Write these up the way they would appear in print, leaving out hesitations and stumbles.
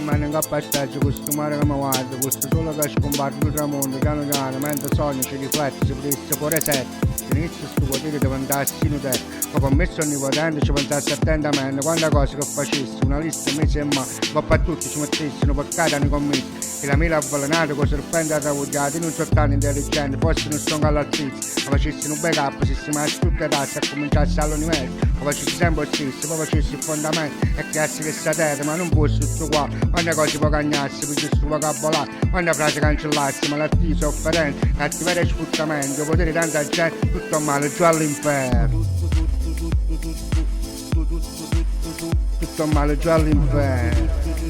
Come in capacità questo mare che mi guarda, questo sole che scomparte il tramonto, piano piano, mentre sogno ci riflette, si potesse cuore sette. Inizio sto potere diventassi in te, ho commesso ogni potente, ci pensassi attentamente, quante cose che facessi, una lista mesi e ma, coppa a tutti ci mettessero peccati hanno commesso. E la mela avvelenata con serpenti atravuggiati, non soltanto intelligenti, forse non sono all'altezza, ma facessi un backup, se si messi tutte le tazze e cominciassi all'universo, ma facessi sempre lo stesso, poi facessi il fondamento e creassi questa terra, ma non fosse tutto qua, quante cose può cagnarsi, perché questo vocabolario, quante frasi cancellarsi, malattie, sofferenze, cattiveria e sfruttamento, potere tanta gente, tutto male, giù all'inferno. Tutto male, giù all'inferno.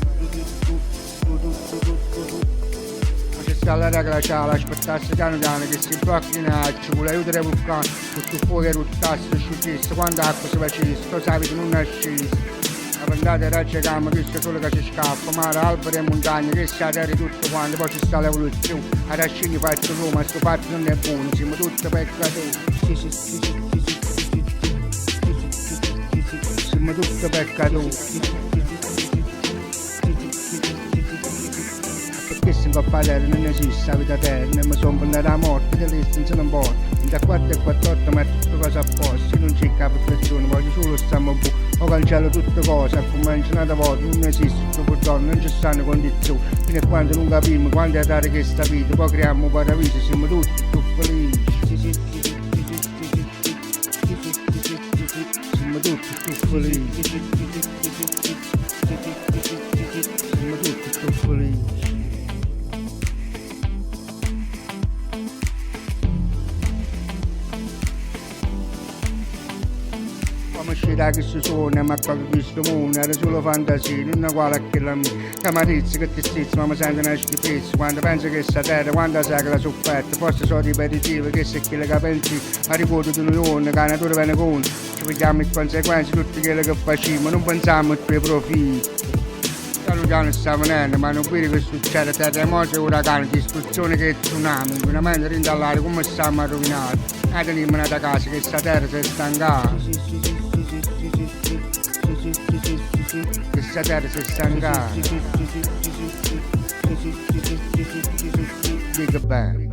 La regola c'è, l'aspettarsi piano piano che si blocchinasse, con l'aiuto dei vulcani, tutto il fuoco che ruttasse, sciogliesse, quando acqua si facesse, lo sapete non nascesse. La pendata raggia gamma, questo solo che ci scappa, mare, alberi e montagne, che si terra tutto quanto, poi ci sta l'evoluzione, a rascini fatto Roma, sto fatto non è buono, siamo tutti peccatori. Siamo tutti peccatori. Perché se va a padere non esiste la vita eterna, ma sono venuto alla morte dell'esistenza non può. Da 4 e 48 metto tutte cose a posto, non c'è perfezione, voglio solo stare buono, ho cancello tutte cose, come menzionata volta, non esiste tutto purtroppo, non ci stanno condizioni, fino a quando non capiamo quando è rara questa vita, poi creiamo un paradiso, siamo tutti più felici. Siamo tutti più felici. Siamo tutti più felici. Come uscirà che si suona, ma qua che questo mondo era solo fantasia, non è uguale a quella mia. Camarizzi che ti stizzi, ma mi sento una schifezza, quando penso che sta terra, quando sai che la sofferta, forse sono ripetitivi, che se quello che pensi, ma ricordo di noi, che la natura viene con, ci vediamo in conseguenza tutti quello che facciamo, non pensiamo ai tuoi profitti. Piano piano sta venendo, ma non vedi che succede, terremoti, uragani, distruzione che tsunami, inquinamento rindallare, come stiamo a rovinare. Non teniamo una casa che sta terra si è stancata. Questa terra si è stancata. Dica bene.